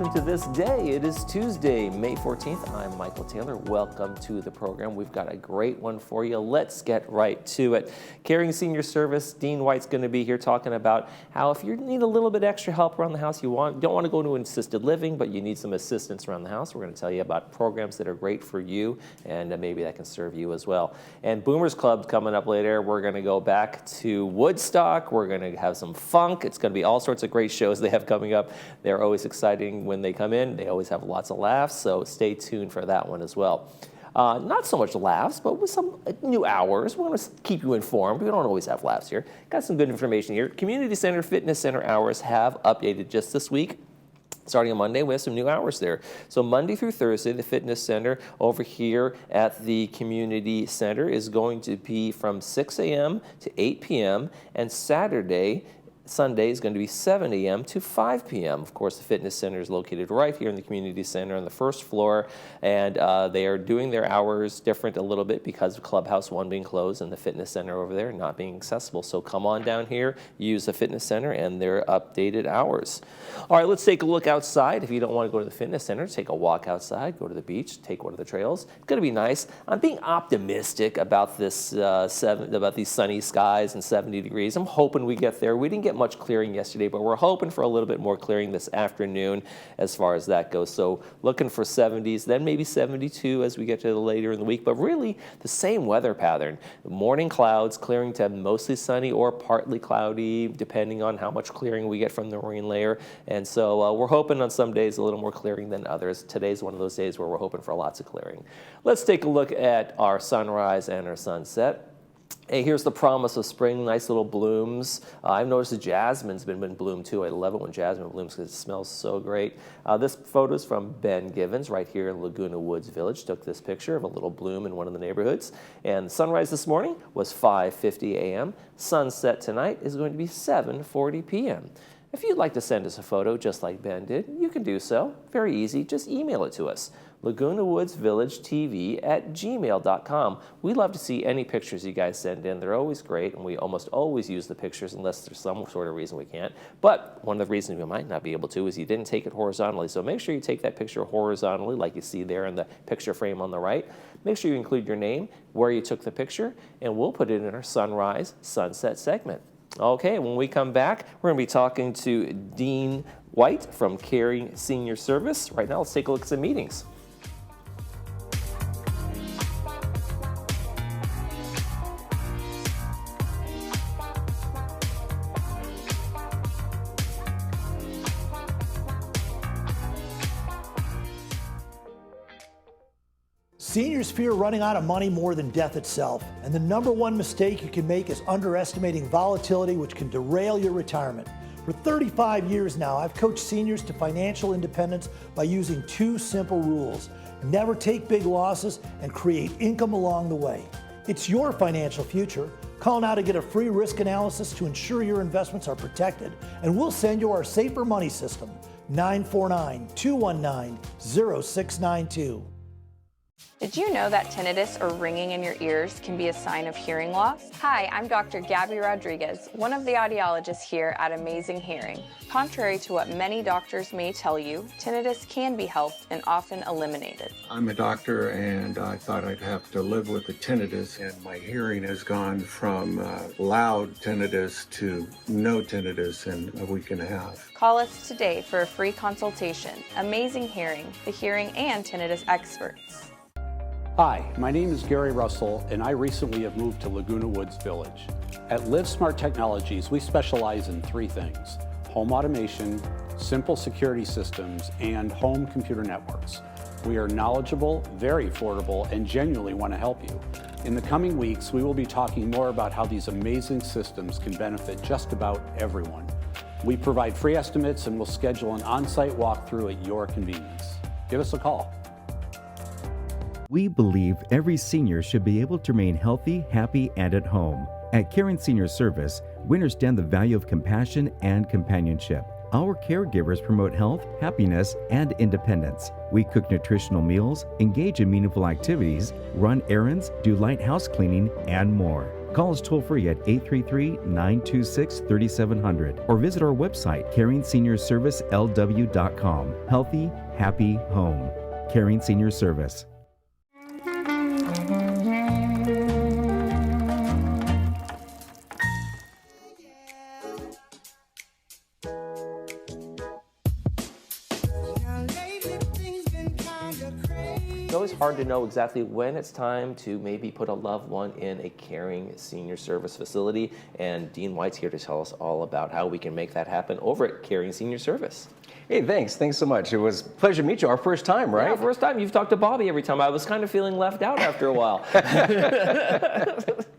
welcome to This Day. It is Tuesday, May 14th. I'm Michael Taylor. Welcome to the program. We've got a great one for you. Let's get right to it. Caring Senior Service, Dean White's going to be here talking about how if you need a little bit extra help around the house, don't want to go to assisted living, but you need some assistance around the house. We're going to tell you about programs that are great for you, and maybe that can serve you as well. And Boomers Club's coming up later. We're going to go back to Woodstock. We're going to have some funk. It's going to be all sorts of great shows they have coming up. They're always exciting when they come in. They always have lots of laughs, so stay tuned for that one as well. Not so much laughs, but with some new hours. We're going to keep you informed. We don't always have laughs here. Got some good information here. Community Center Fitness Center hours have updated just this week. Starting on Monday, we have some new hours there. So Monday through Thursday, the fitness center over here at the community center is going to be from 6 a.m. to 8 p.m. and Sunday is going to be 7 a.m. to 5 p.m. Of course, the fitness center is located right here in the community center on the first floor, and they are doing their hours different a little bit because of Clubhouse 1 being closed and the fitness center over there not being accessible. So come on down here, use the fitness center and their updated hours. All right, let's take a look outside. If you don't want to go to the fitness center, take a walk outside, go to the beach, take one of the trails. It's going to be nice. I'm being optimistic about this about these sunny skies and 70 degrees. I'm hoping we get there. We didn't get much clearing yesterday, but we're hoping for a little bit more clearing this afternoon as far as that goes. So looking for 70s, then maybe 72 as we get to later in the week, but really the same weather pattern. Morning clouds, clearing to mostly sunny or partly cloudy, depending on how much clearing we get from the marine layer. And so we're hoping on some days a little more clearing than others. Today's one of those days where we're hoping for lots of clearing. Let's take a look at our sunrise and our sunset. Hey, here's the promise of spring, nice little blooms. I've noticed the jasmine's been in bloom too. I love it when jasmine blooms because it smells so great. This photo is from Ben Givens right here in Laguna Woods Village. Took this picture of a little bloom in one of the neighborhoods. And sunrise this morning was 5:50 a.m. Sunset tonight is going to be 7:40 p.m. If you'd like to send us a photo just like Ben did, you can do so. Very easy. Just email it to us. LagunaWoodsVillageTV@gmail.com. We love to see any pictures you guys send in. They're always great, and we almost always use the pictures unless there's some sort of reason we can't. But one of the reasons we might not be able to is you didn't take it horizontally. So make sure you take that picture horizontally like you see there in the picture frame on the right. Make sure you include your name, where you took the picture, and we'll put it in our sunrise sunset segment. Okay, when we come back, we're going to be talking to Dean White from Caring Senior Service. Right now, let's take a look at some meetings. Seniors fear running out of money more than death itself, and the number one mistake you can make is underestimating volatility, which can derail your retirement. For 35 years now, I've coached seniors to financial independence by using two simple rules: never take big losses and create income along the way. It's your financial future. Call now to get a free risk analysis to ensure your investments are protected, and we'll send you our Safer Money System, 949-219-0692. Did you know that tinnitus or ringing in your ears can be a sign of hearing loss? Hi, I'm Dr. Gabby Rodriguez, one of the audiologists here at Amazing Hearing. Contrary to what many doctors may tell you, tinnitus can be helped and often eliminated. I'm a doctor and I thought I'd have to live with the tinnitus, and my hearing has gone from loud tinnitus to no tinnitus in a week and a half. Call us today for a free consultation. Amazing Hearing, the hearing and tinnitus experts. Hi, my name is Gary Russell, and I recently have moved to Laguna Woods Village. At Live Smart Technologies, we specialize in three things: home automation, simple security systems, and home computer networks. We are knowledgeable, very affordable, and genuinely want to help you. In the coming weeks, we will be talking more about how these amazing systems can benefit just about everyone. We provide free estimates and will schedule an on-site walkthrough at your convenience. Give us a call. We believe every senior should be able to remain healthy, happy, and at home. At Caring Senior Service, we understand the value of compassion and companionship. Our caregivers promote health, happiness, and independence. We cook nutritional meals, engage in meaningful activities, run errands, do light house cleaning, and more. Call us toll-free at 833-926-3700 or visit our website, caringseniorsservicelw.com. Healthy, happy home. Caring Senior Service. It's always hard to know exactly when it's time to maybe put a loved one in a caring senior service facility, and Dean White's here to tell us all about how we can make that happen over at Caring Senior Service. Hey, thanks so much. It was a pleasure to meet you. Our first time, right? Yeah, first time. You've talked to Bobby every time. I was kind of feeling left out after a while.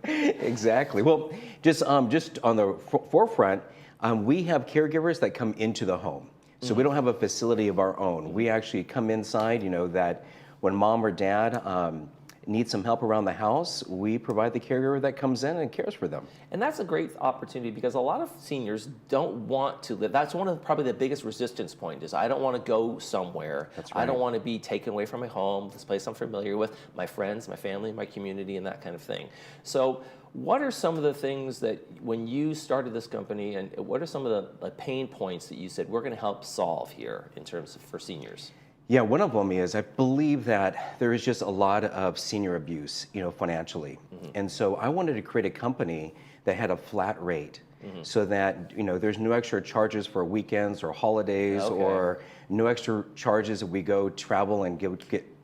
Exactly. Well, just on the forefront, we have caregivers that come into the home. So we don't have a facility of our own. We actually come inside, that when mom or dad need some help around the house, we provide the caregiver that comes in and cares for them. And that's a great opportunity because a lot of seniors don't want to live. That's one of probably the biggest resistance point is I don't want to go somewhere. That's right. I don't want to be taken away from my home, this place I'm familiar with, my friends, my family, my community, and that kind of thing. So what are some of the things that when you started this company, and what are some of the pain points that you said we're going to help solve here in terms of for seniors? Yeah, one of them is I believe that there is just a lot of senior abuse, financially. And so I wanted to create a company that had a flat rate so that, there's no extra charges for weekends or holidays or no extra charges if we go travel and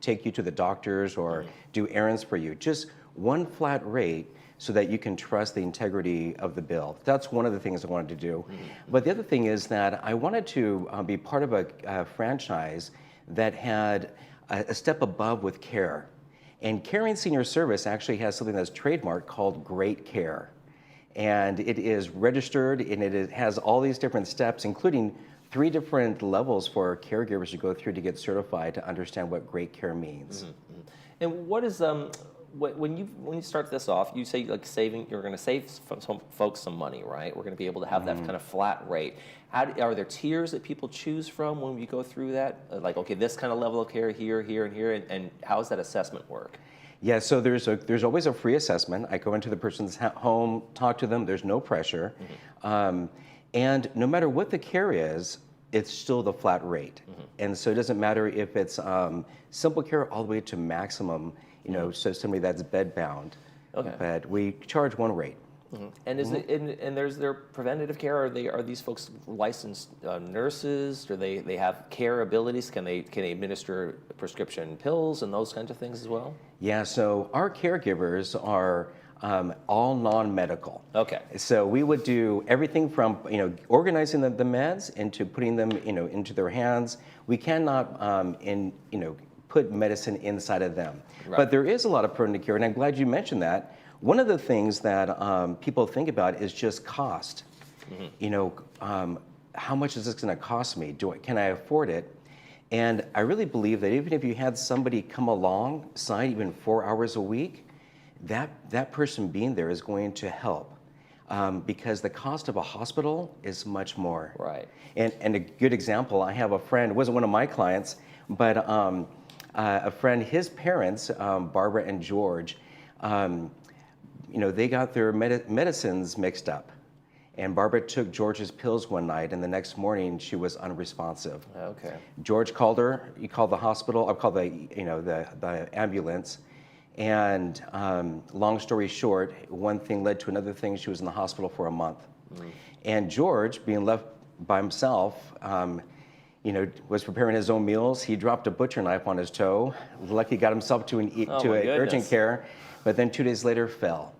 take you to the doctors or do errands for you. Just one flat rate so that you can trust the integrity of the bill. That's one of the things I wanted to do. But the other thing is that I wanted to be part of a franchise that had a step above with care. And Caring Senior Service actually has something that's trademarked called Great Care. And it is registered and it has all these different steps, including 3 different levels for caregivers to go through to get certified to understand what great care means. And what is when you start this off, you say like you're going to save some folks some money, right? We're going to be able to have that kind of flat rate. Are there tiers that people choose from when we go through that? Like, okay, this kind of level of care here, here, and here, and how does that assessment work? Yeah, so there's always a free assessment. I go into the person's home, talk to them. There's no pressure, and no matter what the care is, it's still the flat rate. And so it doesn't matter if it's simple care all the way to maximum. So somebody that's bed bound. Okay. But we charge one rate. And is it and there's their preventative care? Are these folks licensed nurses? Do they have care abilities? Can they administer prescription pills and those kinds of things as well? Yeah. So our caregivers are all non-medical. Okay. So we would do everything from organizing the meds into putting them into their hands. We cannot put medicine inside of them. Right. But there is a lot of preventative care, and I'm glad you mentioned that. One of the things that people think about is just cost. How much is this going to cost me? Can I afford it? And I really believe that even if you had somebody come alongside even 4 hours a week, that person being there is going to help. Because the cost of a hospital is much more. Right. And a good example, I have a friend, it wasn't one of my clients, but a friend, his parents, Barbara and George, they got their medicines mixed up. And Barbara took George's pills one night, and the next morning she was unresponsive. Okay. George called her. He called the hospital. I called the ambulance. And long story short, one thing led to another thing. She was in the hospital for a month. And George, being left by himself, was preparing his own meals. He dropped a butcher knife on his toe. Lucky he got himself to an urgent care, but then 2 days later fell.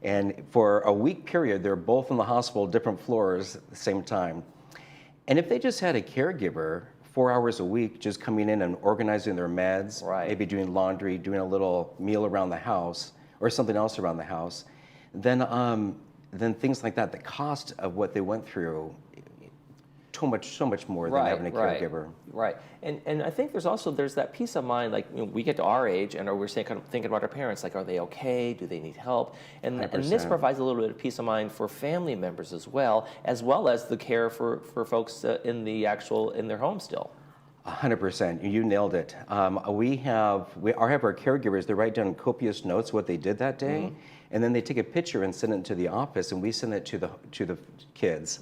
And for a week period, they're both in the hospital, different floors at the same time. And if they just had a caregiver 4 hours a week, just coming in and organizing their meds, maybe doing laundry, doing a little meal around the house, or something else around the house, then things like that, the cost of what they went through, so much more than having a caregiver. Right. And I think there's that peace of mind, like we get to our age and we're saying, kind of thinking about our parents, like, are they okay? Do they need help? And this provides a little bit of peace of mind for family members as well as the care for folks in their home still. 100%. You nailed it. We have our caregivers, they write down copious notes what they did that day, and then they take a picture and send it to the office, and we send it to the kids.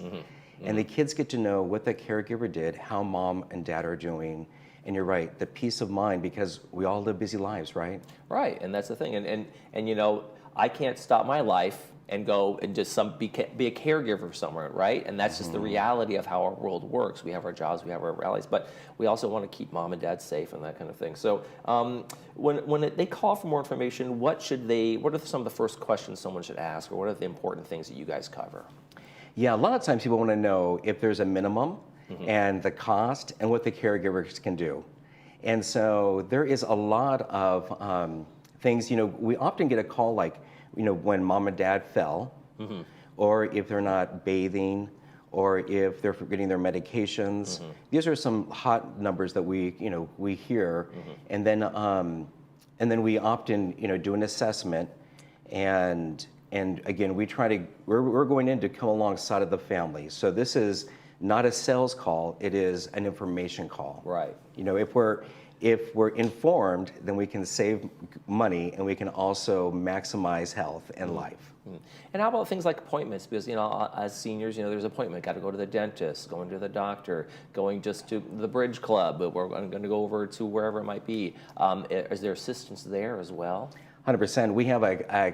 And the kids get to know what the caregiver did, how mom and dad are doing. And you're right, the peace of mind, because we all live busy lives, right? Right, and that's the thing. And you know, I can't stop my life and go and just be a caregiver somewhere, right? And that's just the reality of how our world works. We have our jobs, we have our rallies, but we also want to keep mom and dad safe and that kind of thing. So when they call for more information, what are some of the first questions someone should ask, or what are the important things that you guys cover? Yeah, a lot of times people want to know if there's a minimum, and the cost, and what the caregivers can do. And so there is a lot of things, you know, we often get a call like, you know, when mom and dad fell, or if they're not bathing, or if they're forgetting their medications. These are some hot numbers that we hear, and then we often, you know, do an assessment, and again, we're going in to come alongside of the family. So this is not a sales call, it is an information call. Right. You know, if we're informed, then we can save money, and we can also maximize health and life. And how about things like appointments? Because, you know, as seniors, you know, there's an appointment. Got to go to the dentist, going to the doctor, going just to the bridge club. But we're going to go over to wherever it might be. Is there assistance there as well? 100%. We have a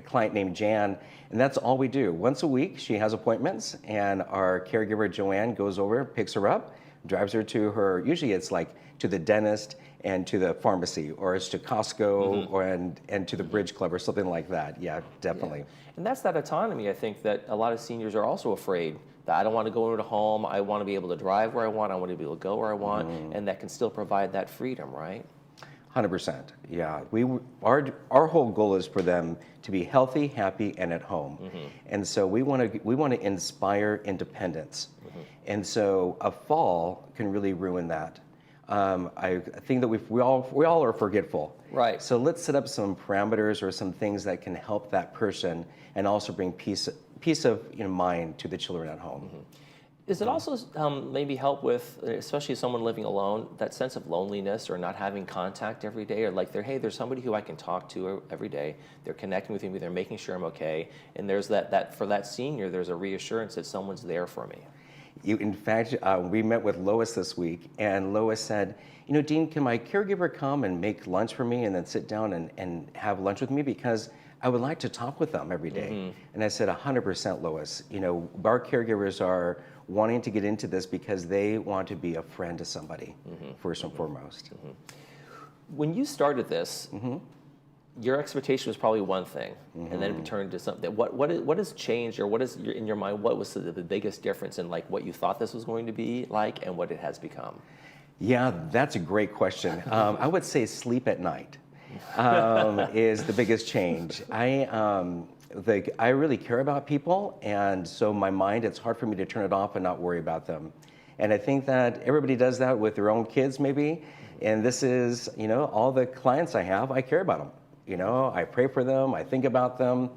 client named Jan, and that's all we do. Once a week, she has appointments, and our caregiver, Joanne, goes over, picks her up, drives her to her, usually it's like to the dentist and to the pharmacy, or it's to Costco, or and to the bridge club or something like that. Yeah, definitely. Yeah. And that's that autonomy, I think, that a lot of seniors are also afraid that I don't want to go into a home, I want to be able to drive where I want, I want to be able to go where I want, and that can still provide that freedom, right? 100%. Yeah, our whole goal is for them to be healthy, happy, and at home, and so we want to inspire independence, and so a fall can really ruin that. I think that we all are forgetful, right? So let's set up some parameters or some things that can help that person, and also bring peace of mind to the children at home. Does it also maybe help with, especially someone living alone, that sense of loneliness or not having contact every day, or like there's somebody who I can talk to every day, they're connecting with me, they're making sure I'm okay, and there's that for that senior, there's a reassurance that someone's there for me. In fact, we met with Lois this week, and Lois said, you know, Dean, can my caregiver come and make lunch for me and then sit down and have lunch with me, because I would like to talk with them every day. And I said, 100%, Lois. You know, our caregivers are wanting to get into this because they want to be a friend to somebody, first and foremost. When you started this, your expectation was probably one thing, and then it turned to something. What has changed, or what is in your mind? What was the biggest difference in like what you thought this was going to be like, and what it has become? Yeah, that's a great question. I would say sleep at night is the biggest change. I really care about people, and so my mind, it's hard for me to turn it off and not worry about them. And I think that everybody does that with their own kids, maybe. And this is, you know, all the clients I have, I care about them. You know, I pray for them, I think about them,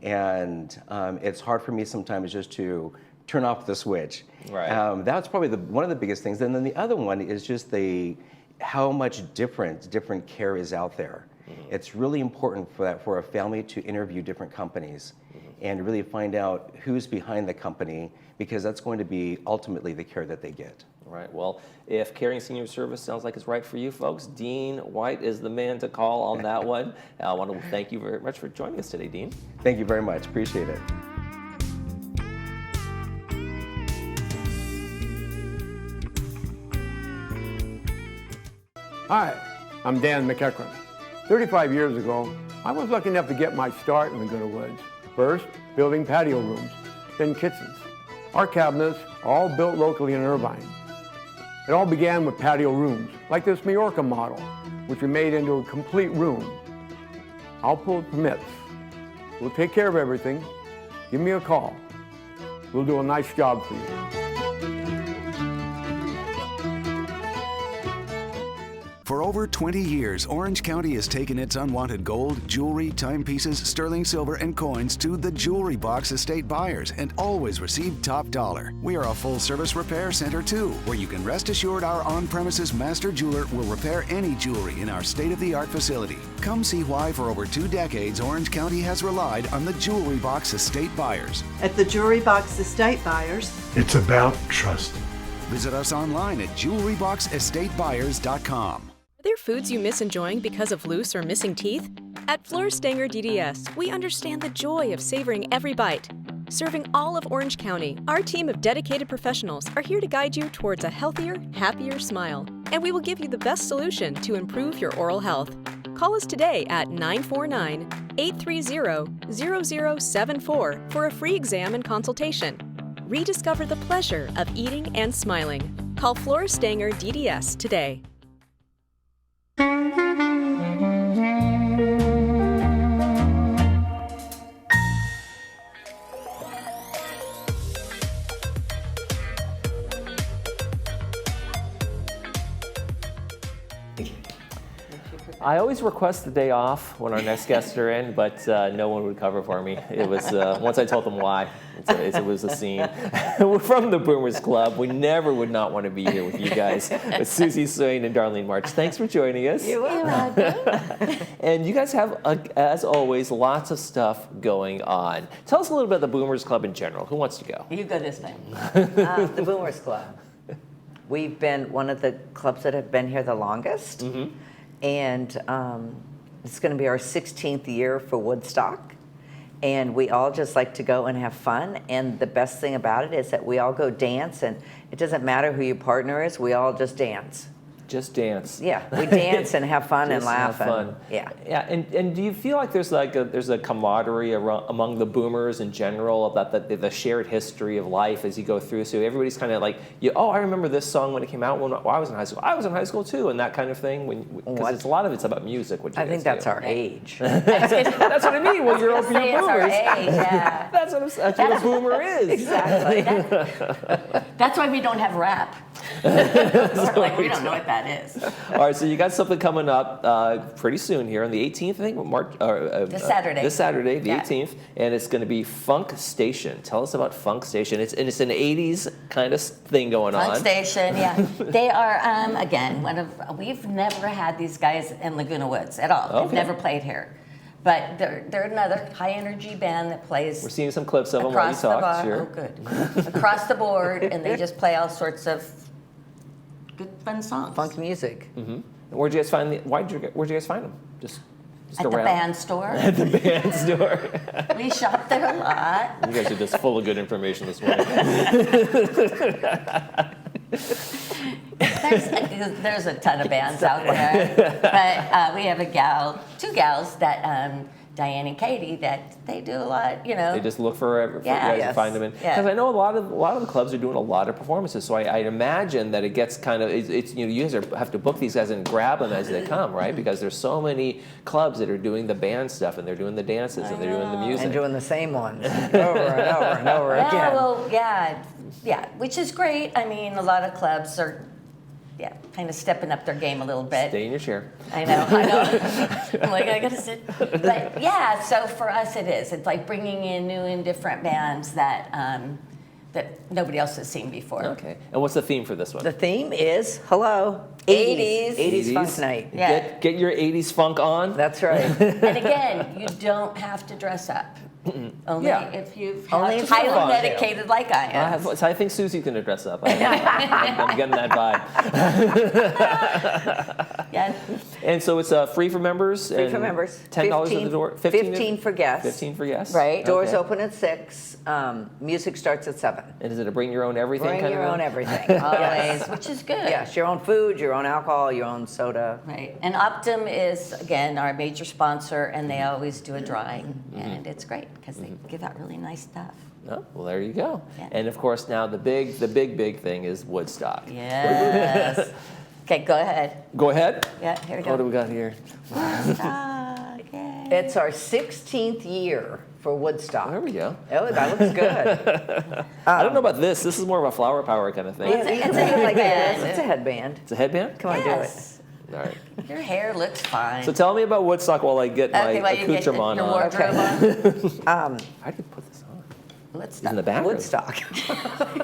and it's hard for me sometimes just to turn off the switch. Right. That's probably one of the biggest things. And then the other one is just how much different care is out there. It's really important for a family to interview different companies and really find out who's behind the company, because that's going to be ultimately the care that they get. Right. Well, if Caring Senior Service sounds like it's right for you folks, Dean White is the man to call on that one. I want to thank you very much for joining us today, Dean. Thank you very much. Appreciate it. Hi, I'm Dan McEachran. 35 years ago, I was lucky enough to get my start in Laguna Woods. First, building patio rooms, then kitchens. Our cabinets are all built locally in Irvine. It all began with patio rooms, like this Majorca model, which we made into a complete room. I'll pull permits. We'll take care of everything. Give me a call. We'll do a nice job for you. For over 20 years, Orange County has taken its unwanted gold, jewelry, timepieces, sterling silver, and coins to the Jewelry Box estate buyers and always received top dollar. We are a full-service repair center, too, where you can rest assured our on-premises master jeweler will repair any jewelry in our state-of-the-art facility. Come see why for over 2 decades, Orange County has relied on the Jewelry Box estate buyers. At the Jewelry Box Estate Buyers, it's about trust. Visit us online at jewelryboxestatebuyers.com. Are there foods you miss enjoying because of loose or missing teeth? At Fleur Stanger DDS, we understand the joy of savoring every bite. Serving all of Orange County, our team of dedicated professionals are here to guide you towards a healthier, happier smile. And we will give you the best solution to improve your oral health. Call us today at 949-830-0074 for a free exam and consultation. Rediscover the pleasure of eating and smiling. Call Fleur Stanger DDS today. I always request the day off when our next guests are in, but no one would cover for me. It was, once I told them why, it was a scene. We're from the Boomers Club. We never would not want to be here with you guys, with Susie Swain and Darlene March. Thanks for joining us. you're welcome. And you guys have, as always, lots of stuff going on. Tell us a little bit about the Boomers Club in general. Who wants to go? You go this time. The Boomers Club. We've been one of the clubs that have been here the longest. Mm-hmm. And it's going to be our 16th year for Woodstock. And we all just like to go and have fun. And the best thing about it is that we all go dance. And it doesn't matter who your partner is. We all just dance. Just dance. Yeah, we dance and have fun and laugh. Have fun. Yeah. And do you feel like there's a camaraderie among the boomers in general about the shared history of life as you go through? So everybody's kind of like, I remember this song when it came out when I was in high school. I was in high school too, and that kind of thing. Because a lot of it's about music. I think that's our age. That's what I mean. Well, you're boomers. It's our age, yeah. That's what a boomer is. Exactly. That's why we don't have rap. Like, we don't know what that is. All right, so you got something coming up pretty soon here on the 18th, I think, March. This Saturday. This Saturday, the Yeah. 18th, and it's going to be Funk Station. Tell us about Funk Station. It's an 80s kind of thing going on. Funk Station, yeah. They are, again, we've never had these guys in Laguna Woods at all. Okay. They've never played here. But they're another high-energy band that plays. We're seeing some clips of them while you across the talk. bar. Sure. Oh, good. Across the board, and they just play all sorts of good, fun songs. Funk music. Mm-hmm. Where'd you guys find where'd you guys find them? Just at around? the band store. At the band store. We shop there a lot. You guys are just full of good information this morning. There's a ton of bands out there, but we have two gals that Diane and Katie, that they do a lot. They just look for you guys to find them in. Yeah. Because I know a lot of the clubs are doing a lot of performances, so I imagine that it gets kind of you guys have to book these guys and grab them as they come, right? Because there's so many clubs that are doing the band stuff and they're doing the dances and they're doing the music And doing the same ones over and over and over again. Yeah, well, yeah, which is great. I mean, a lot of clubs are, kind of stepping up their game a little bit. Stay in your chair. I know. I'm like, I gotta sit. But yeah, so for us it is. It's like bringing in new and different bands that nobody else has seen before. Okay. And what's the theme for this one? The theme is, 80s funk night. Yeah. Get your 80s funk on. That's right. And again, you don't have to dress up. Only if you've highly medicated like I am. I think Susie's going to dress up. I'm getting that vibe. Yeah. And so it's free for members? Free for members. $10 at the door? 15 for guests. 15 for guests? Right. Doors Okay. open at 6. Music starts at 7. And is it a bring your own everything Bring kind your of own a- everything. Always, which is good. Yes, your own food, your own alcohol, your own soda. Right. And Optum is, again, our major sponsor, and they always do a drawing. And it's great because they give out really nice stuff. Oh, well, there you go. Yeah. And of course, now the big thing is Woodstock. Yes. Okay, go ahead. Go ahead. Yeah, here we go. What do we got here? Woodstock, yay. It's our 16th year for Woodstock. There we go. Oh, that looks good. I don't know about this. This is more of a flower power kind of thing. It's a headband. It's a headband. It's a headband? Come on, Yes. All right. Your hair looks fine. So tell me about Woodstock while I get my while you get accoutrement your on. wardrobe on. How did you put this on? Woodstock. In the bathroom. Woodstock.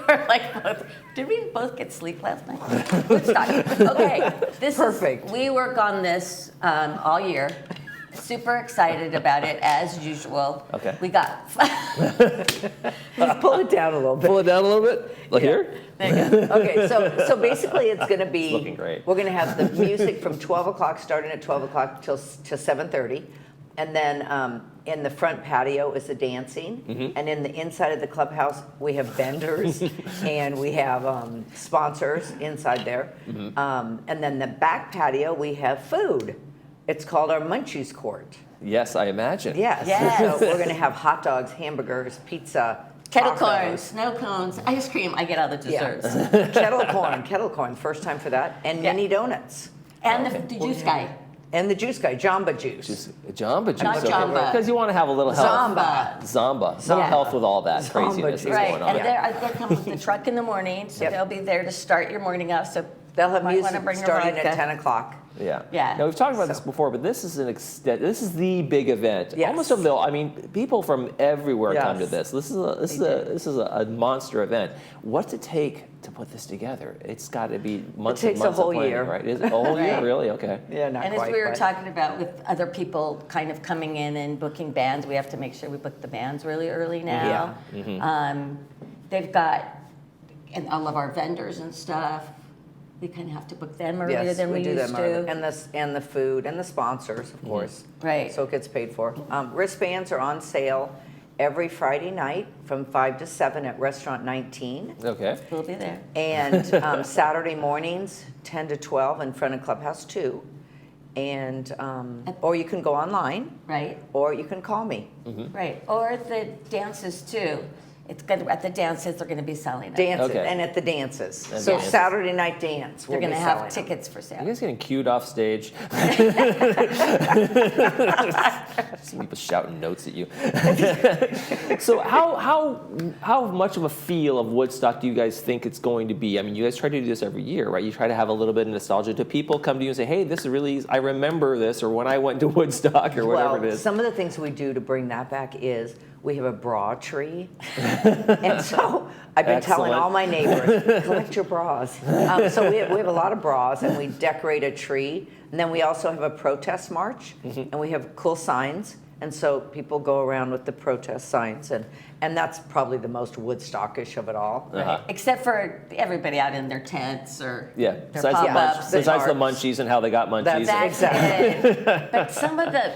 We're like both. Did we both get sleep last night? Woodstock. Okay. Perfect. We work on this all year. Super excited about it as usual. Okay. We got. Just pull it down a little bit. Pull it down a little bit. Like here? There you go. Okay, so basically it's going to be, looking great. we're going to have the music from 12 o'clock, starting at 12 o'clock till 7:30. And then in the front patio is the dancing. And in the inside of the clubhouse, we have vendors and we have sponsors inside there. And then the back patio, we have food. It's called our Munchies Court. Yes, I imagine. Yes. Yes. So we're going to have hot dogs, hamburgers, pizza, Kettle tacos. corn, snow cones, ice cream. I get all the Yeah. desserts. kettle corn, first time for that, and mini donuts. And the juice guy. And the juice guy, Jamba Juice. Jamba juice. Not Jamba. Because you want to have a little health. Zamba. Zamba. Some Yeah. health with all that Zamba craziness juice. that's Right, going on. and they come with the truck in the morning, so Yep. they'll be there to start your morning off. So They'll have might music wanna bring your starting vodka. at 10 o'clock. Yeah. Yeah. Now we've talked about this So- before, but this is this is the big event. Yes. Almost of the. I mean, people from everywhere come to Yes. this. This is a monster event. What's it take to put this together? It's got to be months takes and months a whole of planning, year. right? Is it a whole year, Right. really? Okay. Yeah, not And quite. as we were but- talking about with other people kind of coming in and booking bands, we have to make sure we book the bands really early now. They've got, and all of our vendors and stuff, we kind of have to book them earlier Yes, than we do used them early. to. And the food and the sponsors, of course. Right. So it gets paid for. Wristbands are on sale every Friday night from 5 to 7 at Restaurant 19. Okay. We'll be there. And Saturday mornings, 10 to 12 in front of Clubhouse 2. And, or you can go online, Right, or you can call me. right. Or the dances too. It's good, at the dances, they're gonna be selling it. Dances, Okay. and at the dances. And So dances. Saturday night dance, They're we'll be gonna selling have them. tickets for sale. You guys getting queued off stage? Some people shouting notes at you. So how much of a feel of Woodstock do you guys think it's going to be? I mean, you guys try to do this every year, right? You try to have a little bit of nostalgia. Do people come to you and say, hey, this is really, I remember this, or when I went to Woodstock, or whatever it is? Some of the things we do to bring that back is we have a bra tree. And so I've been telling Excellent. all my neighbors, collect your bras. So we have a lot of bras, and we decorate a tree. And then we also have a protest march, and we have cool signs. And so people go around with the protest signs, and that's probably the most Woodstockish of it all. Uh-huh. Except for everybody out in their tents or Yeah, their besides the, pop-ups. besides the arts. munchies and how they got munchies. That's That's it. But some of the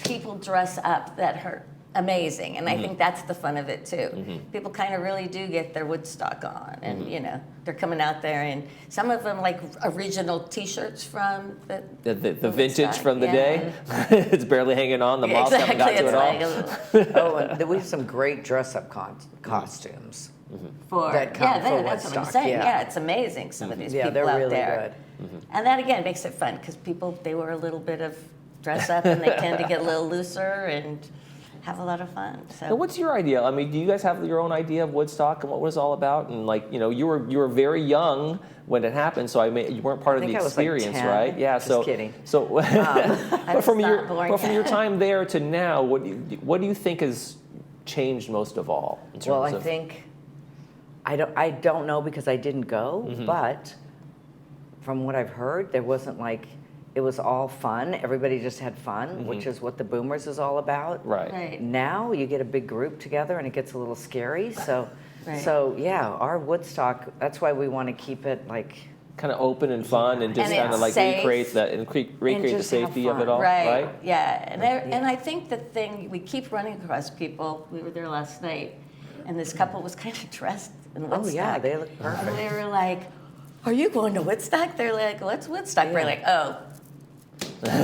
people dress up that are amazing, and I think that's the fun of it too. People kind of really do get their Woodstock on, and you know they're coming out there, and some of them like original T-shirts from The vintage Woodstock, from the yeah. day. It's barely hanging on. The Yeah, moths haven't got to it's it all. like a little, Oh, and we have some great dress-up costumes. for That come yeah, for that's what I'm Woodstock, saying. yeah. Yeah, it's amazing. Some of these Yeah, people they're out really there, and that again makes it fun because people they wear a little bit of dress up, and they tend to get a little looser and have a lot of fun. Now, So what's your idea? I mean, do you guys have your own idea of Woodstock and what it was all about? And like, you know, you were very young when it happened, so you weren't part of the think I was, like, experience, 10. right? Yeah. Just so kidding. So, but from not your born but from your yet. time there to now, what do you think has changed most of all? In terms Well, I of, think I don't know because I didn't go, but from what I've heard, there wasn't like it was all fun. Everybody just had fun, which is what the Boomers is all about. right. right. Now you get a big group together and it gets a little scary. So, Right. so yeah, our Woodstock. That's why we want to keep it like Kind of open and fun, and just And kind of it's like safe. recreate that and recreate the just have safety of it fun. all, right? Yeah, and I think the thing we keep running across people. We were there last night, and this couple was kind of dressed in Woodstock. oh yeah, they look perfect. And they were like, "Are you going to Woodstock?" They're like, "What's Woodstock?" We're like, "Oh,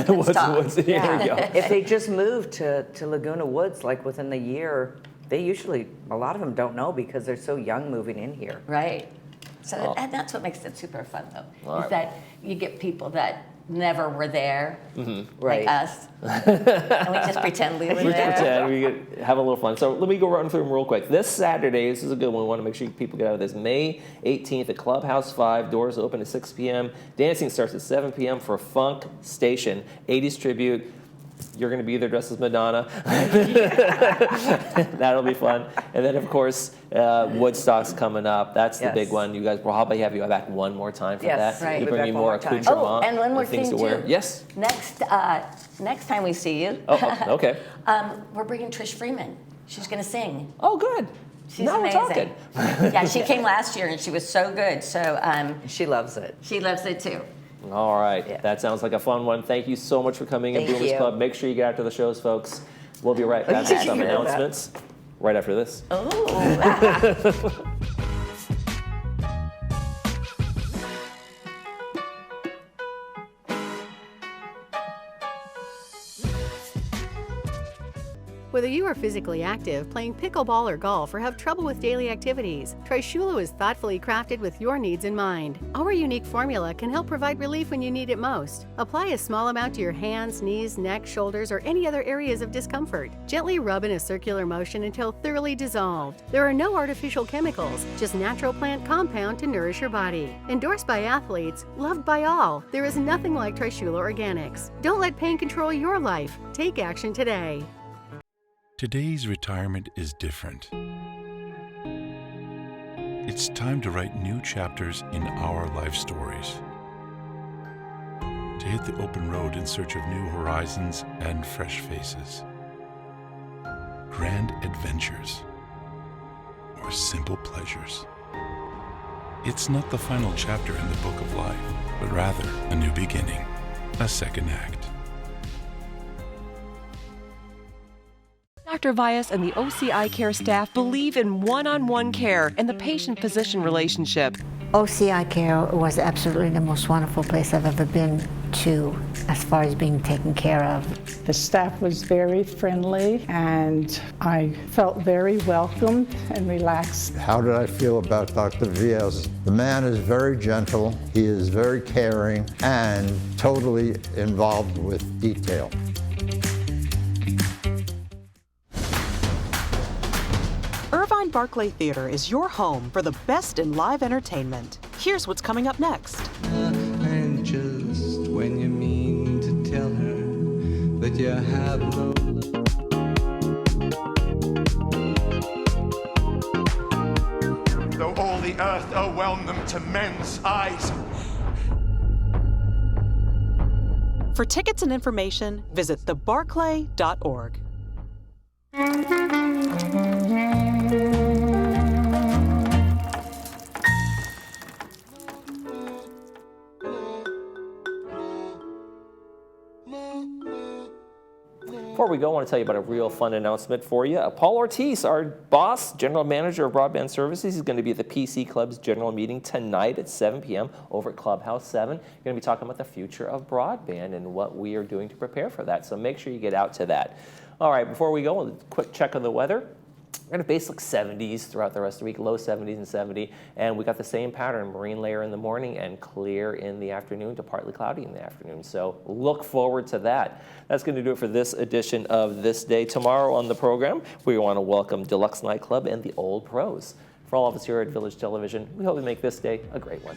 What's here we go. If they just moved to Laguna Woods like within the year, they usually a lot of them don't know because they're so young moving in here. right." So and that's what makes it super fun, though, All is right. that you get people that never were there, Right. like us. And we just pretend we were there. Pretend we could have a little fun. So let me go run through them real quick. This Saturday, this is a good one. We want to make sure people get out of this. May 18th at Clubhouse 5. Doors open at 6 p.m. Dancing starts at 7 p.m. for Funk Station. 80s tribute. You're going to be there dressed as Madonna. That'll be fun. And then, of course, Woodstock's coming up. That's the big one. You guys will probably have you back one more time for that. Right. You We'll be bring me back one more more time. accoutrement. Oh, and one more things thing, to wear. too. Yes. Next time we see you, Okay. we're bringing Trish Freeman. She's going to sing. Oh, good. She's now amazing. we're talking. Yeah, she came last year and she was so good. So She loves it. she loves it too. All right. Yeah. That sounds like a fun one. Thank you so much for coming in, Thank Boomers you. Club. Make sure you get out to the shows, folks. We'll be right back with some announcements right after this. Oh. Whether you are physically active, playing pickleball or golf, or have trouble with daily activities, Trishula is thoughtfully crafted with your needs in mind. Our unique formula can help provide relief when you need it most. Apply a small amount to your hands, knees, neck, shoulders, or any other areas of discomfort. Gently rub in a circular motion until thoroughly dissolved. There are no artificial chemicals, just natural plant compound to nourish your body. Endorsed by athletes, loved by all, there is nothing like Trishula Organics. Don't let pain control your life. Take action today. Today's retirement is different. It's time to write new chapters in our life stories. To hit the open road in search of new horizons and fresh faces. Grand adventures or simple pleasures. It's not the final chapter in the book of life, but rather a new beginning, a second act. Dr. Vyas and the OCI Care staff believe in one-on-one care and the patient-physician relationship. OCI Care was absolutely the most wonderful place I've ever been to as far as being taken care of. The staff was very friendly and I felt very welcomed and relaxed. How did I feel about Dr. Vyas? The man is very gentle, he is very caring, and totally involved with detail. Irvine Barclay Theater is your home for the best in live entertainment. Here's what's coming up next. And just when you mean to tell her that you have no love. Though all the earth overwhelm them to men's eyes. For tickets and information, visit thebarclay.org. Before we go, I want to tell you about a real fun announcement for you. Paul Ortiz, our boss, general manager of broadband services, is going to be at the PC Club's general meeting tonight at 7 p.m. over at Clubhouse 7. We're going to be talking about the future of broadband and what we are doing to prepare for that. So make sure you get out to that. All right, before we go, a quick check on the weather. We're going to base like 70s throughout the rest of the week, low 70s and 70. And we got the same pattern, marine layer in the morning and clear in the afternoon to partly cloudy in the afternoon. So look forward to that. That's going to do it for this edition of This Day. Tomorrow on the program, we want to welcome Deluxe Nightclub and the Old Pros. For all of us here at Village Television, we hope we make this day a great one.